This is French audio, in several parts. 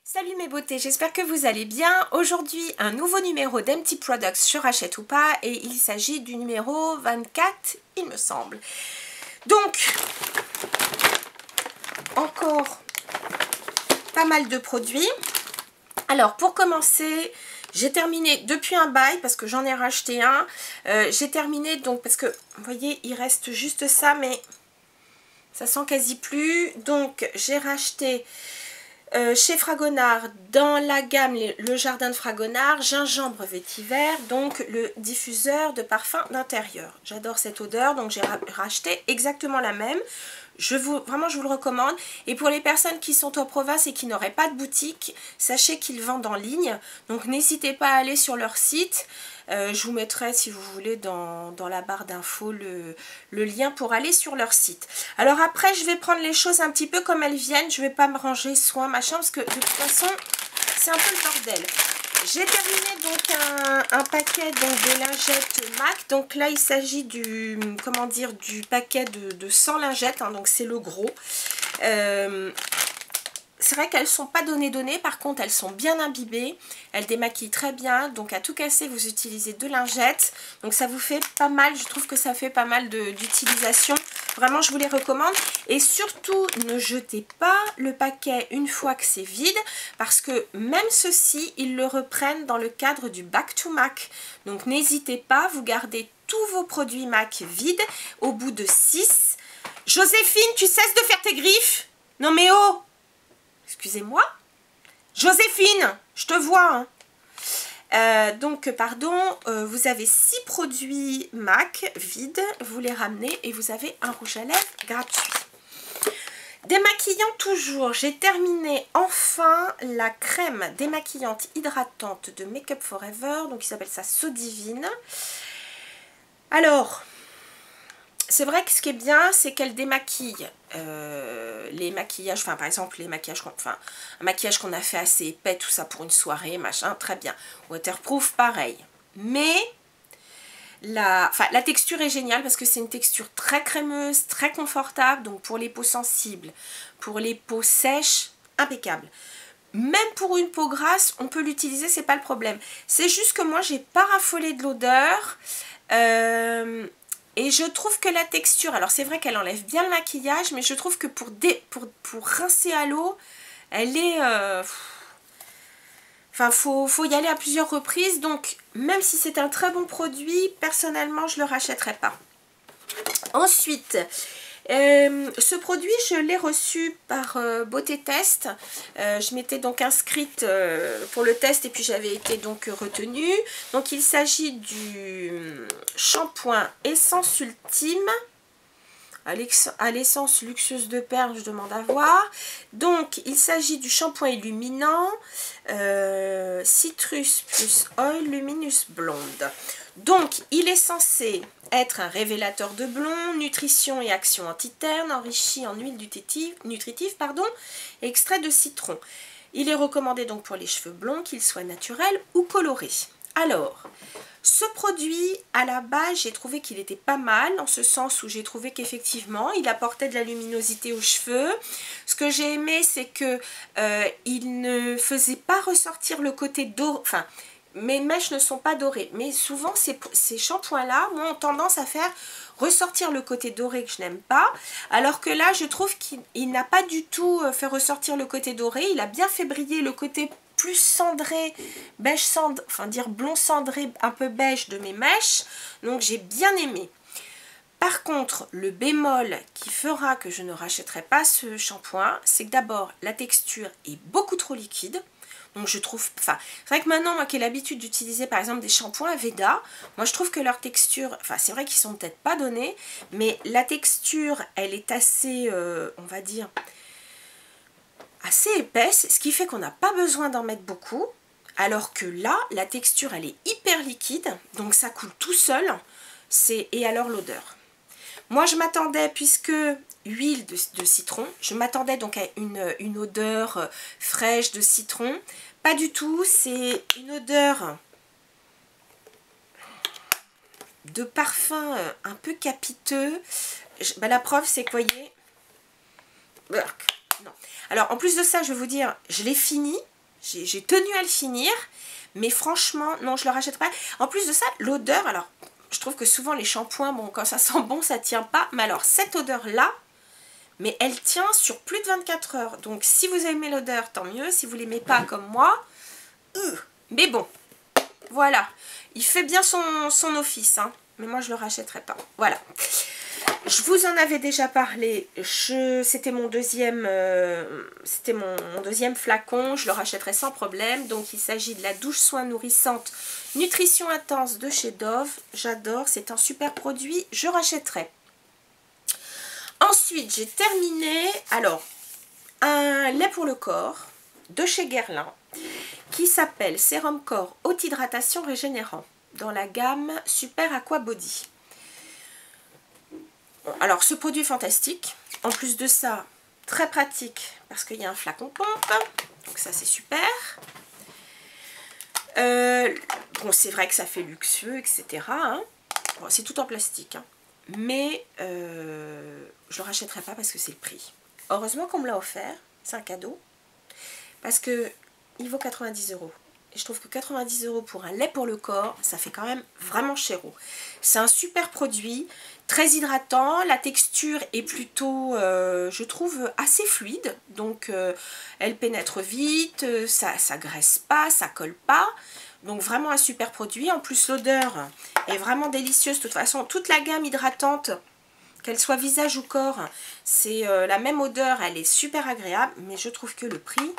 Salut mes beautés, j'espère que vous allez bien. Aujourd'hui, un nouveau numéro d'Empty Products sur Achète ou pas et il s'agit du numéro 24, il me semble. Donc, encore pas mal de produits. Alors, pour commencer, j'ai terminé depuis un bail parce que j'en ai racheté un. J'ai terminé donc parce que, vous voyez, il reste juste ça, mais ça sent quasi plus. Donc, j'ai racheté... chez Fragonard, dans la gamme le jardin de Fragonard, gingembre vétiver, donc le diffuseur de parfum d'intérieur. J'adore cette odeur, donc j'ai racheté exactement la même. Vraiment, je vous le recommande. Et pour les personnes qui sont en province et qui n'auraient pas de boutique, sachez qu'ils vendent en ligne. Donc n'hésitez pas à aller sur leur site. Je vous mettrai, si vous voulez, dans la barre d'infos le lien pour aller sur leur site. Alors après, je vais prendre les choses un petit peu comme elles viennent. Je ne vais pas me ranger soin, machin, parce que de toute façon, c'est un peu le bordel. J'ai terminé donc un paquet de lingettes MAC. Donc là, il s'agit du, comment dire, du paquet de 100 lingettes. Hein, donc c'est le gros. C'est vrai qu'elles ne sont pas données, par contre elles sont bien imbibées, elles démaquillent très bien, donc à tout casser vous utilisez 2 lingettes, donc ça vous fait pas mal, je trouve que ça fait pas mal d'utilisation, vraiment je vous les recommande. Et surtout ne jetez pas le paquet une fois que c'est vide, parce que même ceci ils le reprennent dans le cadre du Back to MAC, donc n'hésitez pas, vous gardez tous vos produits MAC vides au bout de 6. Joséphine, tu cesses de faire tes griffes? Non mais oh! Excusez-moi. Joséphine, je te vois. Hein. Donc, pardon, vous avez 6 produits MAC vides. Vous les ramenez et vous avez un rouge à lèvres gratuit. Démaquillant toujours, j'ai terminé enfin la crème démaquillante hydratante de Make Up Forever. Donc, il s'appelle ça So Divine. Alors... c'est vrai que ce qui est bien, c'est qu'elle démaquille les maquillages, enfin par exemple les maquillages, un maquillage qu'on a fait assez épais, tout ça pour une soirée, machin, très bien. Waterproof, pareil. Mais la texture est géniale parce que c'est une texture très crémeuse, très confortable, donc pour les peaux sensibles, pour les peaux sèches, impeccable. Même pour une peau grasse, on peut l'utiliser, c'est pas le problème. C'est juste que moi, j'ai pas raffolé de l'odeur. Et je trouve que la texture, alors c'est vrai qu'elle enlève bien le maquillage, mais je trouve que pour rincer à l'eau, elle est... Enfin, faut y aller à plusieurs reprises. Donc, même si c'est un très bon produit, personnellement, je ne le rachèterai pas. Ensuite... ce produit, je l'ai reçu par Beauté Test. Je m'étais donc inscrite pour le test et puis j'avais été donc retenue. Donc il s'agit du shampoing Essence Ultime à l'essence luxueuse de perles, je demande à voir. Donc il s'agit du shampoing illuminant Citrus plus Oil Luminous Blonde. Donc il est censé être un révélateur de blond, nutrition et action anti-terne, enrichi en huile nutritive, extrait de citron. Il est recommandé donc pour les cheveux blonds, qu'ils soient naturels ou colorés. Alors, ce produit, à la base, j'ai trouvé qu'il était pas mal, en ce sens où j'ai trouvé qu'effectivement, il apportait de la luminosité aux cheveux. Ce que j'ai aimé, c'est que il ne faisait pas ressortir le côté doré, enfin, mes mèches ne sont pas dorées, mais souvent ces shampoings-là, moi, ont tendance à faire ressortir le côté doré que je n'aime pas, alors que là, je trouve qu'il n'a pas du tout fait ressortir le côté doré, il a bien fait briller le côté plus cendré, beige cendré, enfin dire blond cendré, un peu beige de mes mèches, donc j'ai bien aimé. Par contre, le bémol qui fera que je ne rachèterai pas ce shampoing, c'est que d'abord, la texture est beaucoup trop liquide. Donc je trouve, enfin, c'est vrai que maintenant, moi qui ai l'habitude d'utiliser par exemple des shampoings Veda, moi je trouve que leur texture, enfin c'est vrai qu'ils sont peut-être pas donnés, mais la texture, elle est assez, on va dire, assez épaisse, ce qui fait qu'on n'a pas besoin d'en mettre beaucoup, alors que là, la texture, elle est hyper liquide, donc ça coule tout seul, et alors l'odeur. Moi je m'attendais, puisque huile de citron, je m'attendais donc à une odeur fraîche de citron. Pas du tout, c'est une odeur de parfum un peu capiteux. La preuve c'est que vous voyez, non. Alors, en plus de ça, je vais vous dire, je l'ai fini. J'ai tenu à le finir. Mais franchement, non, je ne le rachète pas. En plus de ça, l'odeur, alors, je trouve que souvent les shampoings, bon, quand ça sent bon, ça ne tient pas. Mais alors, cette odeur-là, mais elle tient sur plus de 24 heures. Donc, si vous aimez l'odeur, tant mieux. Si vous ne l'aimez pas comme moi, mais bon, voilà. Il fait bien son office, hein. Mais moi, je ne le rachèterai pas. Voilà. Je vous en avais déjà parlé. C'était mon deuxième flacon. Je le rachèterai sans problème. Donc, il s'agit de la douche soin nourrissante nutrition intense de chez Dove. J'adore. C'est un super produit. Je rachèterai. Ensuite, j'ai terminé. Alors, un lait pour le corps de chez Guerlain qui s'appelle Sérum Corps Haute Hydratation Régénérant dans la gamme Super Aqua Body. Alors, ce produit est fantastique. En plus de ça, très pratique parce qu'il y a un flacon pompe. Donc ça, c'est super. Bon, c'est vrai que ça fait luxueux, etc. Hein. Bon, c'est tout en plastique. Hein. Mais je ne le rachèterai pas parce que c'est le prix. Heureusement qu'on me l'a offert. C'est un cadeau. Parce que il vaut 90 €. Et je trouve que 90 € pour un lait pour le corps, ça fait quand même vraiment chéro. C'est un super produit, très hydratant. La texture est plutôt, je trouve, assez fluide. Donc, elle pénètre vite, ça graisse pas, ça colle pas. Donc, vraiment un super produit. En plus, l'odeur est vraiment délicieuse. De toute façon, toute la gamme hydratante, qu'elle soit visage ou corps, c'est la même odeur. Elle est super agréable. Mais je trouve que le prix...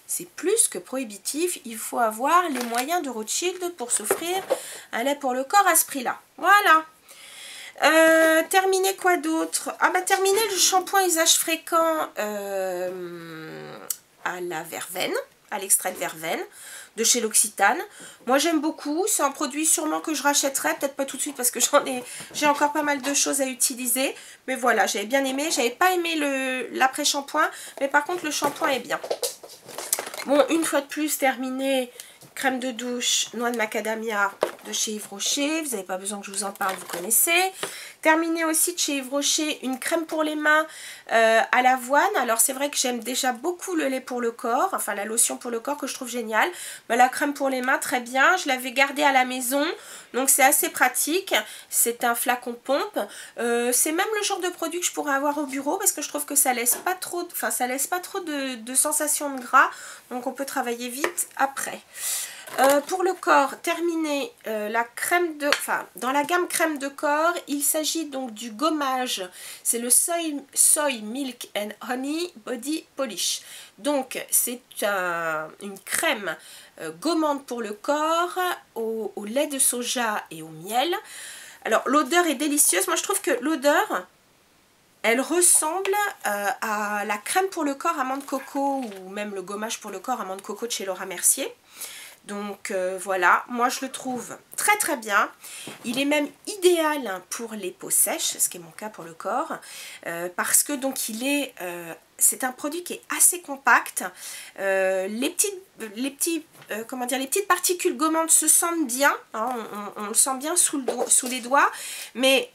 c'est plus que prohibitif, il faut avoir les moyens de Rothschild pour s'offrir un lait pour le corps à ce prix-là. Voilà. Terminer quoi d'autre? Ah bah terminer le shampoing usage fréquent à la verveine, à l'extrait de verveine de chez L'Occitane. Moi j'aime beaucoup, c'est un produit sûrement que je rachèterai, peut-être pas tout de suite parce que j'ai encore pas mal de choses à utiliser. Mais voilà, j'avais bien aimé, j'avais pas aimé l'après-shampoing, mais par contre le shampoing est bien. Bon, une fois de plus, terminé, crème de douche, noix de macadamia de chez Yves Rocher. Vous n'avez pas besoin que je vous en parle, vous connaissez. Terminé aussi de chez Yves Rocher, une crème pour les mains à l'avoine. Alors, c'est vrai que j'aime déjà beaucoup le lait pour le corps, enfin la lotion pour le corps que je trouve géniale. Mais la crème pour les mains, très bien. Je l'avais gardée à la maison, donc c'est assez pratique. C'est un flacon pompe. C'est même le genre de produit que je pourrais avoir au bureau parce que je trouve que ça laisse pas trop, de sensation de gras. Donc, on peut travailler vite après. Pour le corps, terminé la crème de, dans la gamme crème de corps, il s'agit donc du gommage. C'est le Soy Milk and Honey Body Polish. Donc c'est une crème gommante pour le corps au lait de soja et au miel. Alors l'odeur est délicieuse. Moi je trouve que l'odeur, elle ressemble à la crème pour le corps amande coco ou même le gommage pour le corps amande coco de chez Laura Mercier. Donc voilà, moi je le trouve très très bien. Il est même idéal pour les peaux sèches, ce qui est mon cas pour le corps, parce que donc c'est un produit qui est assez compact. Les petites particules gommantes se sentent bien, hein, on le sent bien sous les doigts, mais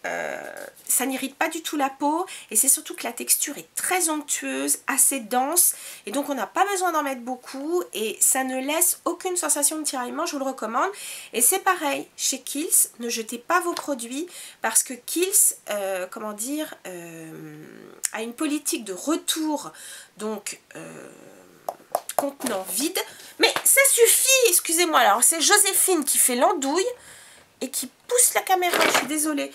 ça n'irrite pas du tout la peau et c'est surtout que la texture est très onctueuse, assez dense et donc on n'a pas besoin d'en mettre beaucoup et ça ne laisse aucune sensation de tiraillement, je vous le recommande. Et c'est pareil chez Kiehl's, ne jetez pas vos produits parce que Kiehl's, a une politique de retour, donc contenant vide. Mais ça suffit, excusez-moi, alors c'est Joséphine qui fait l'andouille et qui pousse la caméra, je suis désolée.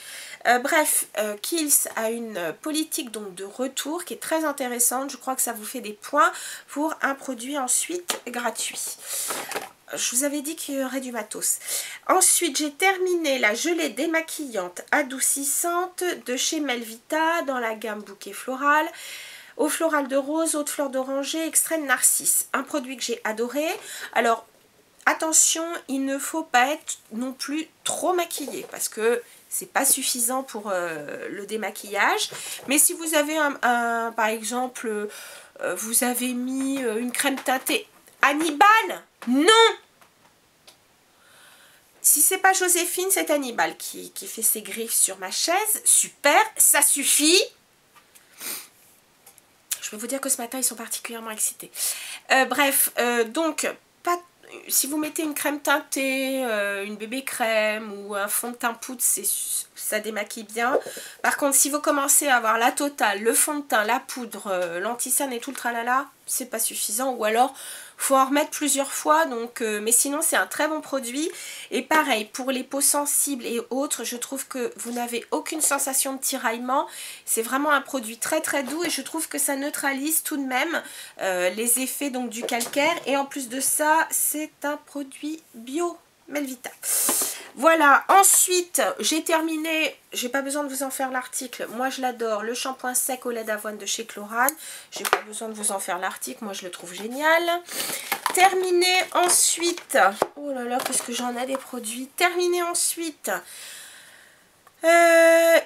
Bref, Kiehl's a une politique donc de retour qui est très intéressante. Je crois que ça vous fait des points pour un produit ensuite gratuit. Je vous avais dit qu'il y aurait du matos. Ensuite, j'ai terminé la gelée démaquillante adoucissante de chez Melvita dans la gamme bouquet floral. Eau florale de rose, eau de fleur d'oranger, extrait de narcisse. Un produit que j'ai adoré. Alors, attention, il ne faut pas être non plus trop maquillé parce que c'est pas suffisant pour le démaquillage. Mais si vous avez par exemple, vous avez mis une crème teintée Hannibal, non! Si c'est pas Joséphine, c'est Hannibal qui fait ses griffes sur ma chaise. Super, ça suffit. Je peux vous dire que ce matin, ils sont particulièrement excités. Bref, donc, si vous mettez une crème teintée, une bébé crème ou un fond de teint poudre, ça démaquille bien. Par contre, si vous commencez à avoir la totale, le fond de teint, la poudre, l'anti-cerne et tout le tralala, c'est pas suffisant. Ou alors, faut en remettre plusieurs fois. Donc, mais sinon, c'est un très bon produit. Et pareil, pour les peaux sensibles et autres, je trouve que vous n'avez aucune sensation de tiraillement. C'est vraiment un produit très très doux et je trouve que ça neutralise tout de même les effets donc du calcaire. Et en plus de ça, c'est un produit bio. Melvita. Voilà, ensuite j'ai terminé, j'ai pas besoin de vous en faire l'article, moi je l'adore, le shampoing sec au lait d'avoine de chez Chlorane, j'ai pas besoin de vous en faire l'article, moi je le trouve génial. Terminé ensuite, oh là là qu'est-ce que j'en ai des produits, terminé ensuite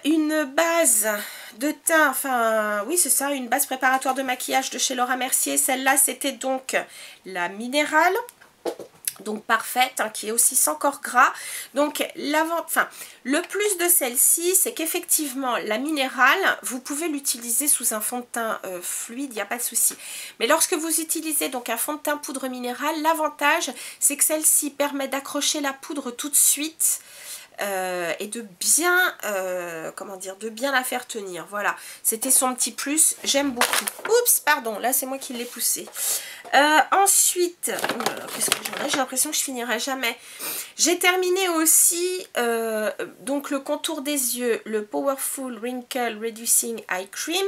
une base de teint, enfin oui c'est ça, une base préparatoire de maquillage de chez Laura Mercier, celle-là c'était donc la minérale. Donc parfaite, hein, qui est aussi sans corps gras. Donc le plus de celle-ci, c'est qu'effectivement la minérale, vous pouvez l'utiliser sous un fond de teint fluide, il n'y a pas de souci. Mais lorsque vous utilisez donc un fond de teint poudre minérale, l'avantage c'est que celle-ci permet d'accrocher la poudre tout de suite. Et de bien, comment dire, de bien la faire tenir. Voilà, c'était son petit plus, j'aime beaucoup. Oups, pardon, là c'est moi qui l'ai poussé. Ensuite, qu'est-ce que j'en ai? J'ai l'impression que je finirai jamais. J'ai terminé aussi donc le contour des yeux, le Powerful Wrinkle Reducing Eye Cream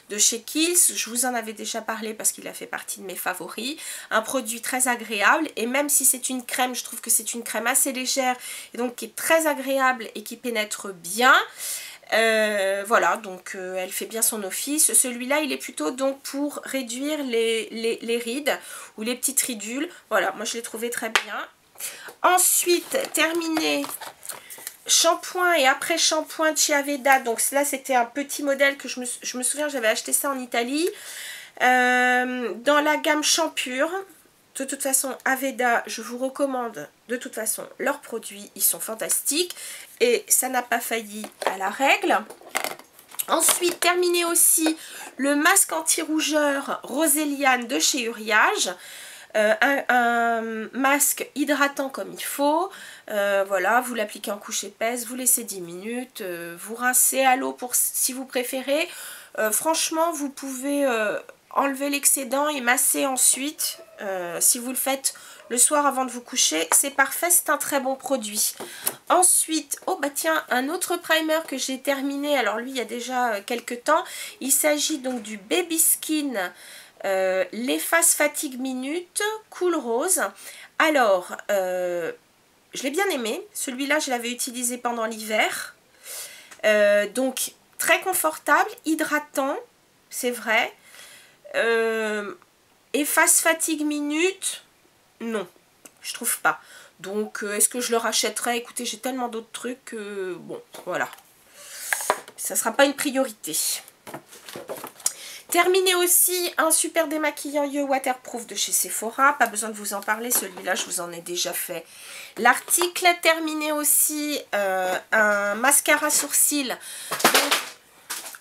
de chez Kiehl's. Je vous en avais déjà parlé parce qu'il a fait partie de mes favoris. Un produit très agréable et même si c'est une crème, je trouve que c'est une crème assez légère et donc qui est très agréable et qui pénètre bien. Voilà, donc elle fait bien son office. Celui-là, il est plutôt donc pour réduire les rides ou les petites ridules. Voilà, moi je l'ai trouvé très bien. Ensuite, terminé, shampoing et après shampoing Chiaveda. Donc là, c'était un petit modèle que je me souviens, j'avais acheté ça en Italie. Dans la gamme Champure. De toute façon, Aveda, je vous recommande de toute façon leurs produits, ils sont fantastiques et ça n'a pas failli à la règle. Ensuite, terminé aussi le masque anti-rougeur Roséliane de chez Uriage. Un masque hydratant comme il faut. Voilà, vous l'appliquez en couche épaisse, vous laissez 10 minutes, vous rincez à l'eau si vous préférez. Franchement, vous pouvez enlever l'excédent et masser ensuite. Si vous le faites le soir avant de vous coucher, c'est parfait, c'est un très bon produit. Ensuite, oh bah tiens, un autre primer que j'ai terminé, alors lui il y a déjà quelques temps, il s'agit donc du Baby Skin l'efface fatigue minute cool rose. Alors je l'ai bien aimé, celui-là je l'avais utilisé pendant l'hiver, donc très confortable, hydratant, c'est vrai. Efface fatigue minute, non, je trouve pas. Donc est-ce que je le rachèterai? Écoutez, j'ai tellement d'autres trucs que bon, voilà, ça sera pas une priorité. Terminé aussi un super démaquillant yeux waterproof de chez Sephora. Pas besoin de vous en parler, celui-là je vous en ai déjà fait l'article. Terminé aussi un mascara sourcil. Donc,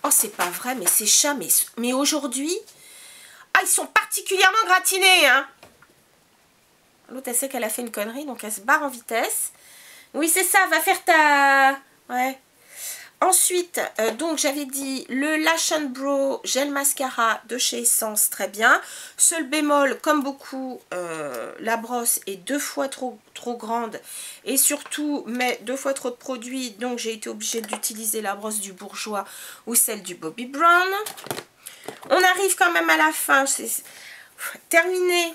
oh c'est pas vrai, mais c'est chat, mais aujourd'hui, ah ils sont particulièrement gratinés hein. L'autre elle sait qu'elle a fait une connerie, donc elle se barre en vitesse. Oui c'est ça, va faire ta... Ouais. Ensuite, donc j'avais dit le Lash & Brow Gel Mascara de chez Essence, très bien. Seul bémol, comme beaucoup, la brosse est 2 fois trop grande et surtout met 2 fois trop de produits. Donc j'ai été obligée d'utiliser la brosse du Bourjois ou celle du Bobbi Brown. On arrive quand même à la fin. Terminé.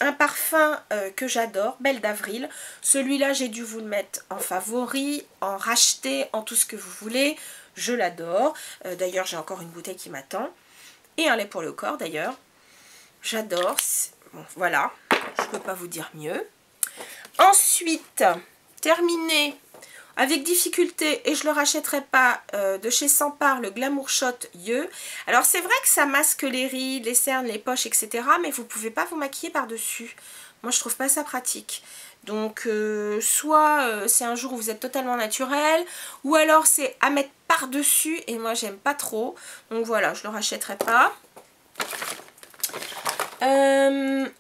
Un parfum que j'adore, Belle d'Avril. Celui-là, j'ai dû vous le mettre en favori, en racheter, en tout ce que vous voulez. Je l'adore. D'ailleurs, j'ai encore une bouteille qui m'attend. Et un lait pour le corps, d'ailleurs. J'adore. Bon, voilà. Je ne peux pas vous dire mieux. Ensuite, terminé avec difficulté, et je ne le rachèterai pas, de chez Sampar, le Glamour Shot Yeux. Alors c'est vrai que ça masque les rides, les cernes, les poches, etc. Mais vous ne pouvez pas vous maquiller par-dessus. Moi je trouve pas ça pratique. Donc soit c'est un jour où vous êtes totalement naturel, ou alors c'est à mettre par-dessus, et moi j'aime pas trop. Donc voilà, je ne le rachèterai pas.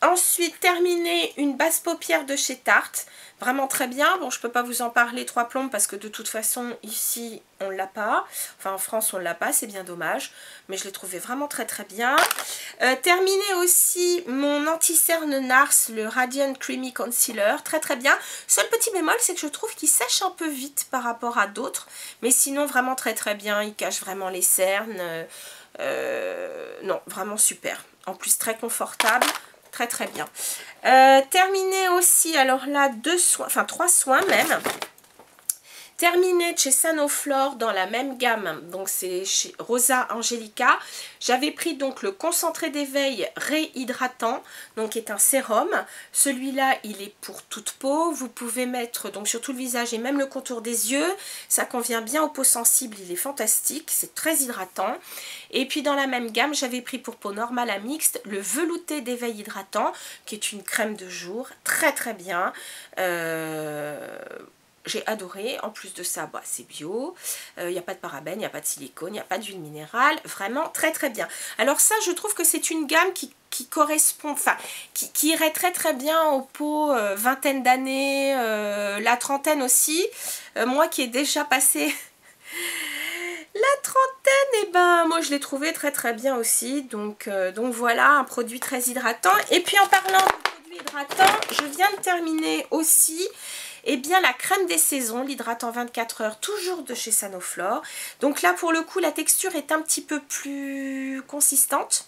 Ensuite, terminer une base paupière de chez Tarte. Vraiment très bien. Bon, je peux pas vous en parler 3 plombes parce que de toute façon, ici, on l'a pas. Enfin, en France, on l'a pas. C'est bien dommage. Mais je l'ai trouvé vraiment très très bien. Terminer aussi mon anti-cerne NARS, le Radiant Creamy Concealer. Très très bien. Seul petit bémol, c'est que je trouve qu'il sèche un peu vite par rapport à d'autres. Mais sinon, vraiment très très bien. Il cache vraiment les cernes. Non, vraiment super. En plus, très confortable. Très très bien. Terminer aussi, alors là, 2 soins, enfin 3 soins même. Terminé de chez Sanoflore dans la même gamme, donc c'est chez Rosa Angelica. J'avais pris donc le concentré d'éveil réhydratant, donc qui est un sérum. Celui-là, il est pour toute peau. Vous pouvez mettre donc sur tout le visage et même le contour des yeux. Ça convient bien aux peaux sensibles, il est fantastique, c'est très hydratant. Et puis dans la même gamme, j'avais pris pour peau normale à mixte le velouté d'éveil hydratant, qui est une crème de jour, très très bien. J'ai adoré. En plus de ça, bah, c'est bio. Il n'y a pas de parabènes, il n'y a pas de silicone, il n'y a pas d'huile minérale. Vraiment très très bien. Alors ça, je trouve que c'est une gamme qui correspond, enfin, qui irait très très bien aux peaux vingtaine d'années, la trentaine aussi. Moi qui ai déjà passé la trentaine, et ben moi je l'ai trouvé très très bien aussi. Donc voilà, un produit très hydratant. Et puis en parlant de produits hydratants, je viens de terminer aussi et bien la crème des saisons, l'hydratant 24 heures, toujours de chez Sanoflore. Donc là pour le coup la texture est un petit peu plus consistante.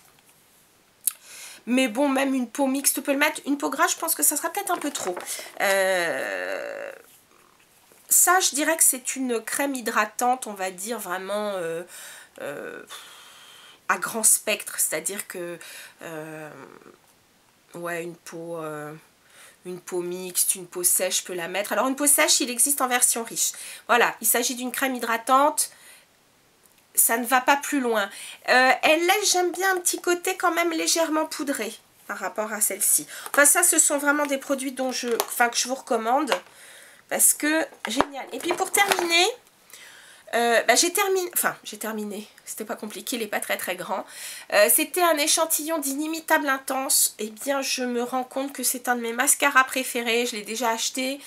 Mais bon, même une peau mixte peut le mettre. Une peau grasse, je pense que ça sera peut-être un peu trop. Ça, je dirais que c'est une crème hydratante, on va dire vraiment à grand spectre. C'est-à-dire que ouais, une peau mixte, une peau sèche, je peux la mettre. Alors une peau sèche, il existe en version riche. Voilà, il s'agit d'une crème hydratante. Ça ne va pas plus loin. Elle laisse, j'aime bien un petit côté quand même légèrement poudré par rapport à celle-ci. Enfin ça, ce sont vraiment des produits dont que je vous recommande. Parce que, génial. Et puis pour terminer, j'ai terminé, c'était pas compliqué, il n'est pas très très grand. C'était un échantillon d'Inimitable Intense. Et bien je me rends compte que c'est un de mes mascaras préférés, je l'ai déjà acheté.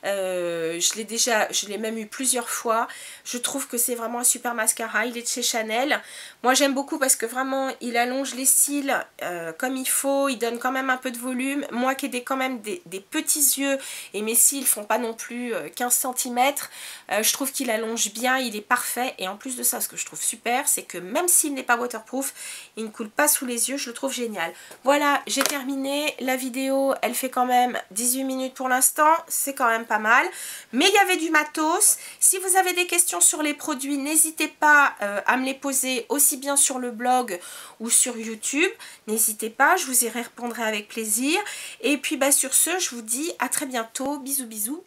Je l'ai même eu plusieurs fois. Je trouve que c'est vraiment un super mascara. Il est de chez Chanel. Moi j'aime beaucoup parce que vraiment il allonge les cils comme il faut. Il donne quand même un peu de volume. Moi qui ai quand même des petits yeux et mes cils font pas non plus 15 cm, je trouve qu'il allonge bien. Il est parfait. Et en plus de ça, ce que je trouve super, c'est que même s'il n'est pas waterproof, il ne coule pas sous les yeux. Je le trouve génial. Voilà, j'ai terminé. La vidéo, elle fait quand même 18 minutes pour l'instant. C'est quand même pas mal, mais il y avait du matos. Si vous avez des questions sur les produits, n'hésitez pas à me les poser aussi bien sur le blog ou sur YouTube. N'hésitez pas, je vous y répondrai avec plaisir. Et puis bah, sur ce, je vous dis à très bientôt. Bisous bisous.